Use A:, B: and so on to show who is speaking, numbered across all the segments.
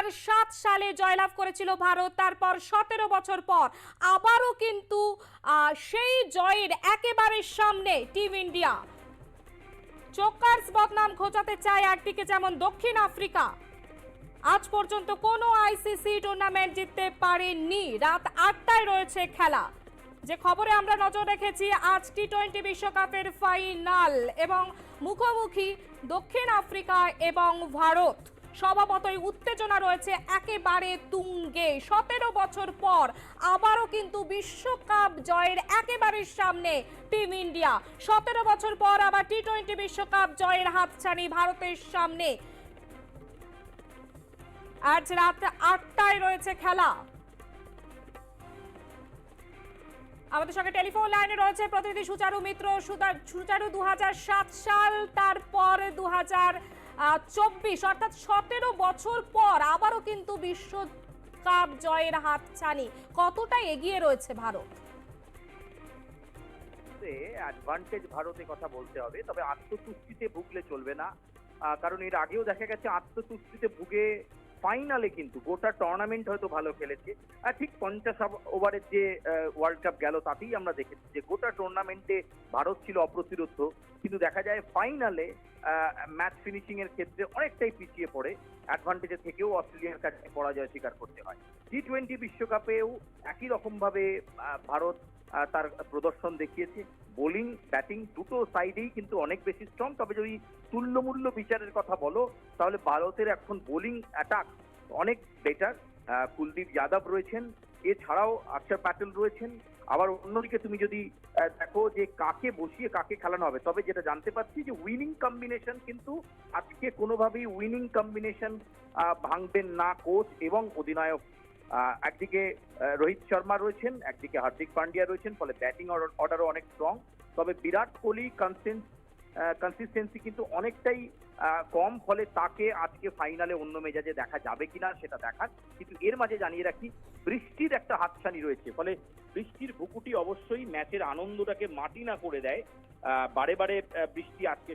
A: 2007 সালে জয়লাভ করেছিল ভারত। তারপর 17 বছর পর আবারও কিন্তু সেই জয়ের একেবারে সামনে টিম ইন্ডিয়া। চোকার্স বদনাম ঘোচাতে চায় একদিকে যেমন দক্ষিণ আফ্রিকা, আজ পর্যন্ত কোনো আইসিসি টুর্নামেন্ট জিততে পারেনি। রাত 8টায় রয়েছে খেলা। যে খবরে আমরা নজর রেখেছি, আজ টি-20 বিশ্বকাপের ফাইনাল এবং মুখোমুখি দক্ষিণ আফ্রিকা এবং ভারত। স্বভাবতই উত্তেজনা রয়েছে একেবারে তুঙ্গে। 17 বছর পর আবারও কিন্তু বিশ্বকাপ জয়ের একেবারে সামনে টিম ইন্ডিয়া। 17 বছর পর আবার টি-20 বিশ্বকাপ জয়ের হাতছানি ভারতের সামনে। আজ রাত 8টায় রয়েছে খেলা। আমাদের সঙ্গে টেলিফোন লাইনে রয়েছে প্রতিনিধি সুচারু মিত্র। সুচারু, 2007 সাল, তারপর 2024, অর্থাৎ 17 বছর পর আবারও কিন্তু বিশ্বকাপ জয়ের হাতছানি। কতটা এগিয়ে রয়েছে ভারত?
B: অ্যাডভান্টেজ ভারতের কথা বলতে হবে, তবে আত্মতুষ্টিতে ভুগলে চলবে না। কারণ এর আগেও দেখা গেছে আত্মতুষ্টিতে ভুগে ফাইনালে কিন্তু গোটা টুর্নামেন্ট হয়তো ভালো খেলেছে। আর ঠিক 50 ওভারের যে ওয়ার্ল্ড কাপ গেল তাতেই আমরা দেখেছি যে গোটা টুর্নামেন্টে ভারত ছিল অপ্রতিরোধ্য, কিন্তু দেখা যায় ফাইনালে ম্যাচ ফিনিশিং এর ক্ষেত্রে অনেকটাই পিছিয়ে পড়ে। অ্যাডভান্টেজে থেকেও অস্ট্রেলিয়ার কাছে পরাজয় স্বীকার করতে হয়। টি-20 বিশ্বকাপেও একই রকম ভাবে ভারত তার প্রদর্শন দেখিয়েছে। বোলিং ব্যাটিং দুটো সাইডেই কিন্তু অনেক বেশি স্ট্রং। তবে যদি তুল্যমূল্য বিচারের কথা বলো তাহলে ভারতের এখন বোলিং অ্যাটাক অনেক বেটার। কুলদীপ যাদব রয়েছেন, এছাড়াও অক্ষর প্যাটেল রয়েছেন। আবার অন্যদিকে তুমি যদি দেখো যে কাকে বসিয়ে কাকে খেলানো হবে, তবে যেটা জানতে পারছি যে উইনিং কম্বিনেশন কিন্তু আজকে কোনোভাবেই উইনিং কম্বিনেশন ভাঙবেন না কোচ এবং অধিনায়ক। একদিকে রোহিত শর্মা রয়েছেন, একদিকে হার্দিক পান্ডিয়া রয়েছেন, ফলে ব্যাটিং অর্ডারও অনেক স্ট্রং। তবে বিরাট কোহলি কনসিস্টেন্সি কিন্তু অনেকটাই কম, ফলে তাকে আজকে ফাইনালে অন্য মেজাজে দেখা যাবে কিনা সেটা দেখার। কিন্তু এর মাঝে জানিয়ে রাখি, বৃষ্টির একটা হাতছানি রয়েছে, ফলে বৃষ্টির ভুকুটি অবশ্যই ম্যাচের আনন্দটাকে মাটি না করে দেয়। বারে বারে বৃষ্টি, আজকে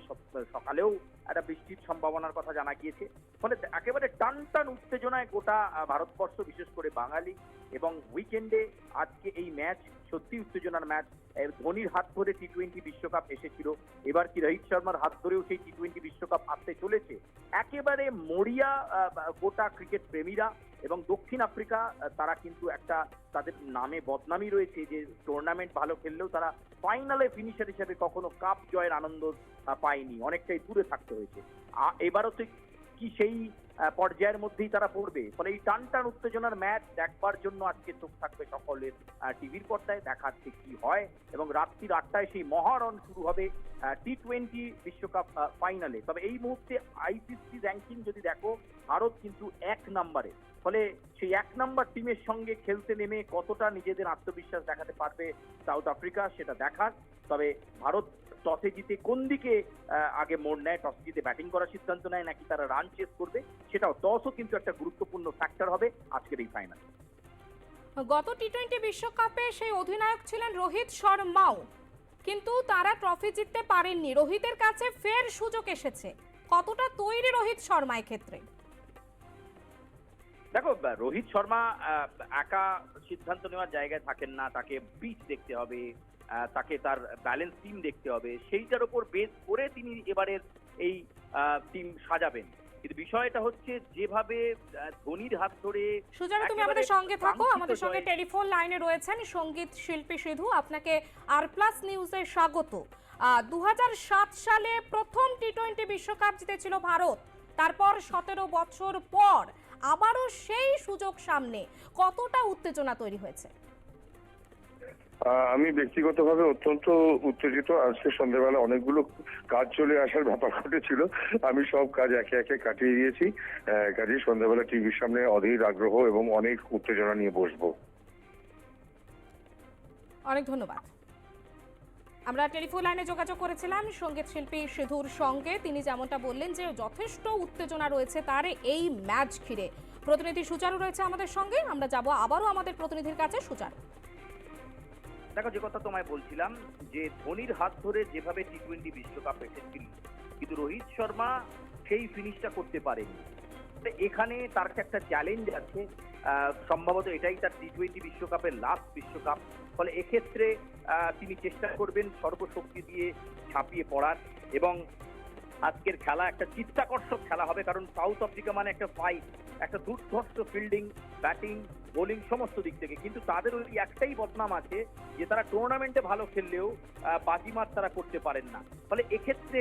B: সকালেও একটা বৃষ্টির সম্ভাবনার কথা জানা গিয়েছে। ফলে একেবারে টান টান উত্তেজনায় গোটা ভারতবর্ষ, বিশেষ করে বাঙালি। এবং উইকেন্ডে আজকে এই ম্যাচ সত্যি উত্তেজনার ম্যাচ। ধোনির হাত ধরে টি-20 বিশ্বকাপ এসেছিল, এবার কি রোহিত শর্মার হাত ধরেও সেই টি-20 বিশ্বকাপ আসতে চলেছে। একেবারে মরিয়া গোটা ক্রিকেট প্রেমীরা। এবং দক্ষিণ আফ্রিকা, তারা কিন্তু একটা তাদের নামে বদনামি রয়েছে যে টুর্নামেন্ট ভালো খেললেও তারা ফাইনালে ফিনিশার হিসেবে কখনো কাপ জয়ের আনন্দ পায়নি, অনেকটাই দূরে থাকতে হয়েছে। এবারও তো কি সেই পর্যায়ের মধ্যেই তারা পড়বে। ফলে এই টান টান উত্তেজনার ম্যাচ দেখবার জন্য আজকে চোখ থাকবে সকলের টিভির পর্দায়, দেখাচ্ছে কি হয়। এবং রাত্রির 8টায় সেই মহারণ শুরু হবে টি-20 বিশ্বকাপ ফাইনালে। তবে এই মুহূর্তে আইসিসি র্যাঙ্কিং যদি দেখো, ভারত কিন্তু 1 নম্বরে। ফলে সেই 1 নম্বর টিমের সঙ্গে খেলতে নেমে কতটা নিজেদের আত্মবিশ্বাস দেখাতে পারবে সাউথ আফ্রিকা, সেটা দেখার। তবে ভারত টসে জিতে কোন দিকে আগে মোড় নেয়, টস জিতে ব্যাটিং করার সিদ্ধান্ত নেয় নাকি তারা রান চেস করবে, সেটাও টসও কিন্তু একটা গুরুত্বপূর্ণ ফ্যাক্টর হবে আজকের এই ফাইনাল।
A: গত টি-20 বিশ্বকাপে সেই অধিনায়ক ছিলেন রোহিত শর্মাও, কিন্তু তারা ট্রফি জিততে পারেননি। রোহিতের কাছে ফের সুযোগ এসেছে। কতটা তৈরি রোহিত শর্মা ক্ষেত্রে?
B: দেখো, রোহিত শর্মা একা সিদ্ধান্ত নেওয়ার জায়গায় থাকেন না, তাকে পিচ দেখতে হবে, তাকে তার ব্যালেন্স টিম দেখতে হবে, সেইটার উপর বেস করে তিনি এবারের এই টিম সাজাবেন। কিন্তু বিষয়টা হচ্ছে যেভাবে ধোনির হাত ধরে।
A: সুজানা, তুমি আমাদের সঙ্গে থাকো। আমাদের সঙ্গে টেলিফোন লাইনে রয়েছেন সঙ্গীত শিল্পী সিধু। আপনাকে আর প্লাস নিউজে স্বাগত। 2007 সালে প্রথম টি-20 বিশ্বকাপ জিতেছিল ভারত। তারপর 17 বছর পর আবারও সেই সুযোগ সামনে। কতটা উত্তেজনা তৈরি হয়েছে?
C: আমি ব্যক্তিগতভাবে অত্যন্ত উত্তেজিত। আজকে সন্ধ্যাবেলা অনেকগুলো কাজ চলে আসার ব্যাপার ঘটেছিল, আমি সব কাজ একে একে কাটিয়ে দিয়েছি। কাজে সন্ধ্যাবেলা টিভির সামনে অধীর আগ্রহ এবং অনেক উত্তেজনা নিয়ে বসবো।
A: অনেক ধন্যবাদ। আমরা টেলিফোন লাইনে যোগাযোগ করেছিলাম সঙ্গীত শিল্পী সিধুর সঙ্গে। তিনি যেমনটা বললেন যে যথেষ্ট উত্তেজনা রয়েছে তার এই ম্যাচ ঘিরে। প্রতিনিধি সুচারু রয়েছে আমাদের সঙ্গে, আমরা যাব আবারও আমাদের প্রতিনিধির কাছে। সুচারু,
B: দেখো, যে কথা তোমায় বলছিলাম যে ধোনির হাত ধরে যেভাবে টি-20 বিশ্বকাপ এসেছিল, কিন্তু রোহিত শর্মা সেই ফিনিশটা করতে পারেনি। এখানে তার একটা চ্যালেঞ্জ আছে, সম্ভবত এটাই তার T20 বিশ্বকাপের লাস্ট বিশ্বকাপ। ফলে এক্ষেত্রে তিনি চেষ্টা করবেন সর্বশক্তি দিয়ে ঝাঁপিয়ে পড়ার, এবং আজকের খেলা একটা চিত্তাকর্ষক খেলা হবে, কারণ সাউথ আফ্রিকা মানে একটা ফাইট, একটা দুর্ধর্ষ ফিল্ডিং, ব্যাটিং, বোলিং সমস্ত দিক থেকে। কিন্তু তাদের ওই একটাই বদনাম আছে যে তারা টুর্নামেন্টে ভালো খেললেও বাজিমাত তারা করতে পারেন না। ফলে এক্ষেত্রে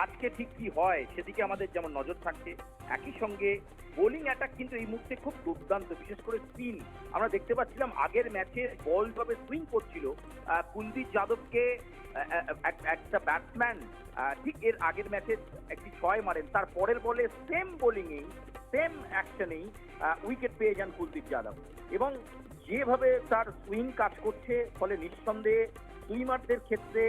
B: আজকে ঠিক কি হয় সেদিকে আমাদের যেমন নজর থাকছে, একই সঙ্গে বোলিং অ্যাটাক কিন্তু এই মুহূর্তে খুব দুর্দান্ত, বিশেষ করে স্পিন। আমরা দেখতে পাচ্ছিলাম আগের ম্যাচে বল ভাবে সুইং করছিল কুলদীপ যাদবকে একটা ব্যাটসম্যান ঠিক এর আগের ম্যাচে একটি 6 মারেন, তার পরের বলে সেম বোলিংয়েই সেম অ্যাকশনেই উইকেট পেয়ে যান কুলদীপ যাদব। এবং যেভাবে তার সুইং কাজ করছে, ফলে নিঃসন্দেহে সুইমারদের ক্ষেত্রে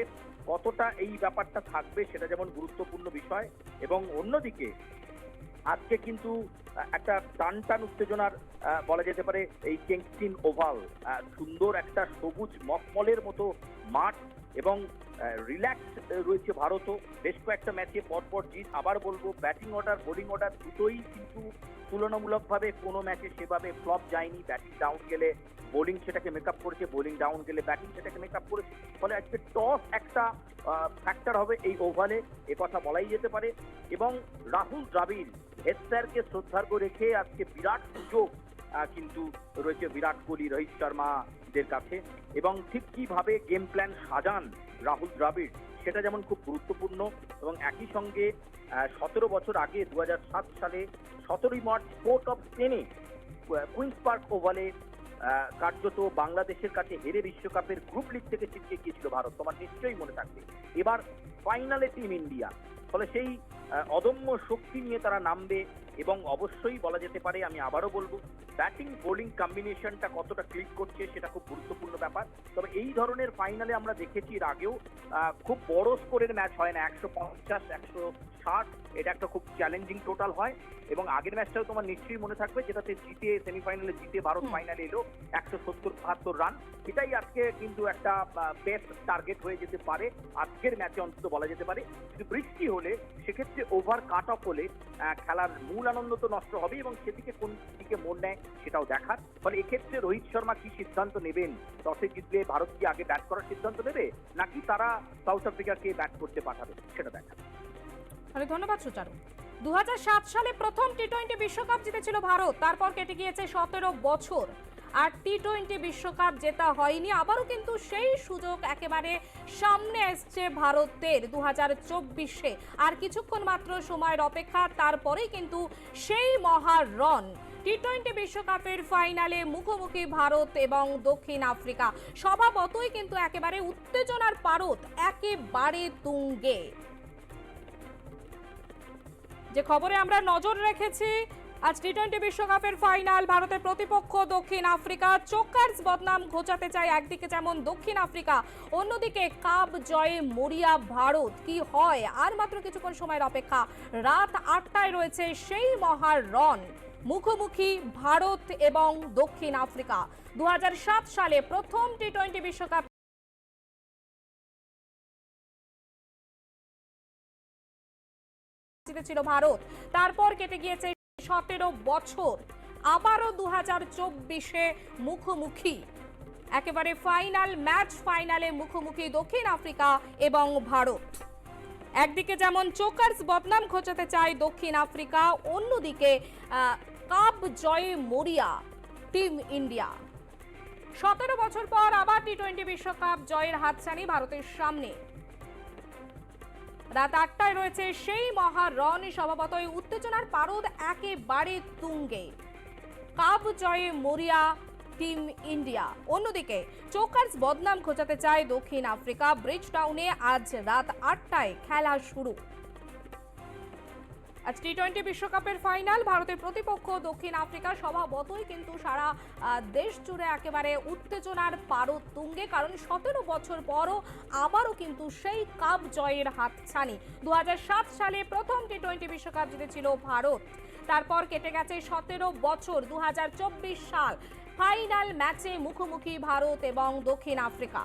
B: কতটা এই ব্যাপারটা থাকবে সেটা যেমন গুরুত্বপূর্ণ বিষয়। এবং অন্যদিকে আজকে কিন্তু একটা টান উত্তেজনার বলা যেতে পারে এই কিংস্টন ওভাল, সুন্দর একটা সবুজ মখমলের মতো মাঠ, এবং রিল্যাক্স রয়েছে ভারতও। বেশ কয়েকটা ম্যাচে পরপর জিত। আবার বলবো, ব্যাটিং অর্ডার বোলিং অর্ডার দুটোই কিন্তু তুলনামূলকভাবে কোনো ম্যাচে সেভাবে ফ্লপ যায়নি। ব্যাটিং ডাউন গেলে বোলিং সেটাকে মেকআপ করেছে, বোলিং ডাউন গেলে ব্যাটিং সেটাকে মেকআপ করেছে। ফলে আজকে টস একটা ফ্যাক্টর হবে এই ওভালে, এ কথা বলাই যেতে পারে। এবং রাহুল দ্রাবিড় হেড স্যারকে শ্রদ্ধার্ঘ্য রেখে আজকে বিরাট সুযোগ কিন্তু রয়েছে বিরাট কোহলি, রোহিত শর্মাদের কাছে। এবং ঠিক কিভাবে গেম প্ল্যান সাজান রাহুল দ্রাবিড় সেটা যেমন খুব গুরুত্বপূর্ণ। এবং একই সঙ্গে 17 বছর আগে 2007 সালে 17ই মার্চ কোর্ট অফ স্পেনে কুইন্স পার্ক ওভালে কার্যত বাংলাদেশের কাছে হেরে বিশ্বকাপের গ্রুপ লিগ থেকে ছিটকে গিয়েছিল ভারত, তোমার নিশ্চয়ই মনে থাকবে। এবার ফাইনালে টিম ইন্ডিয়া, ফলে সেই অদম্য শক্তি নিয়ে তারা নামবে। এবং অবশ্যই বলা যেতে পারে, আমি আবারও বলবো, ব্যাটিং বোলিং কম্বিনেশনটা কতটা ক্লিক করছে সেটা খুব গুরুত্বপূর্ণ ব্যাপার। তবে এই ধরনের ফাইনালে আমরা দেখেছি এর আগেও খুব বড় স্কোরের ম্যাচ হয় না, 150 160, এটা একটা খুব চ্যালেঞ্জিং টোটাল হয়। এবং আগের ম্যাচটাও তোমার নিশ্চয়ই মনে থাকবে, যেটাতে জিতে সেমিফাইনালে জিতে ভারত ফাইনালে এলো 170-72 রান। এটাই আজকে কিন্তু একটা বেস্ট টার্গেট হয়ে যেতে পারে আজকের ম্যাচে, অন্তত বলা যেতে পারে। কিন্তু বৃষ্টি হলে সেক্ষেত্রে ওভার কাট অফ হলে খেলার মূল আনন্দ তো নষ্ট হবে, এবং সেদিকে কোন দিকে মন নেয় সেটাও দেখার। ফলে এক্ষেত্রে রোহিত শর্মা কি সিদ্ধান্ত নেবেন, টসে জিতলে ভারত কি আগে ব্যাট করার সিদ্ধান্ত নেবে, নাকি তারা সাউথ আফ্রিকাকে ব্যাট করতে পাঠাবে সেটা দেখার।
A: তাহলে ধন্যবাদ সুচারু। 2007 সালে প্রথম টি20 বিশ্বকাপ জিতেছিল ভারত, তারপর কেটে গিয়েছে 17 বছর, আর টি20 বিশ্বকাপ জেতা হয়নি। আবারও কিন্তু সেই সুযোগ একেবারে সামনে এসছে ভারতের 2024-এ। আর কিছুক্ষণ মাত্র সময়ের অপেক্ষা, তারপরেই কিন্তু সেই মহারণ। টি20 বিশ্বকাপের ফাইনালে মুখোমুখি ভারত এবং দক্ষিণ আফ্রিকা। স্বভাবতই কিন্তু একেবারে উত্তেজনার পারদ একেবারে তুঙ্গে। যে খবরে আমরা নজর রেখেছি, আজ টি20 বিশ্বকাপের ফাইনাল, ভারতের প্রতিপক্ষ দক্ষিণ আফ্রিকা। চোকার্স বদনাম ঘোচাতে চায় একদিকে যেমন দক্ষিণ আফ্রিকা, অন্যদিকে কাপ জয়ে মরিয়া ভারত। কি হয় আর মাত্র কিছুক্ষণ সময়ের অপেক্ষা। রাত 8টায় রয়েছে সেই মহারণ, মুখোমুখি ভারত এবং দক্ষিণ আফ্রিকা। 2007 সালে প্রথম টি20 বিশ্বকাপ জিতেছিল ভারত, তারপর কেটে গিয়েছে 17 বছর। আবারও 2024-এ মুখোমুখি, একেবারে ফাইনাল ম্যাচ, ফাইনালে মুখোমুখি দক্ষিণ আফ্রিকা এবং ভারত। একদিকে যেমন চোকার্স বদনাম ঘোচাতে চায় দক্ষিণ আফ্রিকা, অন্যদিকে কাপ জয়ে মরিয়া টিম ইন্ডিয়া। 17 বছর পর আবার টি20 বিশ্বকাপ জয়ের হাতছানি ভারতের সামনে। রাত 8টায় রয়েছে সেই মহারণ। স্বভাবতই উত্তেজনার পারদ একেবারে তুঙ্গে। কাপ জয়ে মরিয়া টিম ইন্ডিয়া, অন্যদিকে চোকার্স বদনাম ঘোচাতে চায় দক্ষিণ আফ্রিকা। ব্রিজ টাউনে আজ রাত 8টায় খেলা শুরু। আজ টি20 বিশ্বকাপের ফাইনাল, ভারতের প্রতিপক্ষ দক্ষিণ আফ্রিকা। স্বভাবতই কিন্তু সারা দেশ জুড়ে একেবারে উত্তেজনার পারদ তুঙ্গে, কারণ 17 বছর পরও আবারও কিন্তু সেই কাপ জয়ের হাতছানি। 2007 সালে প্রথম টি20 বিশ্বকাপ জিতেছিল ভারত, তারপর কেটে গেছে 17 বছর। 2024 সাল ফাইনাল ম্যাচে মুখোমুখি ভারত এবং দক্ষিণ আফ্রিকা।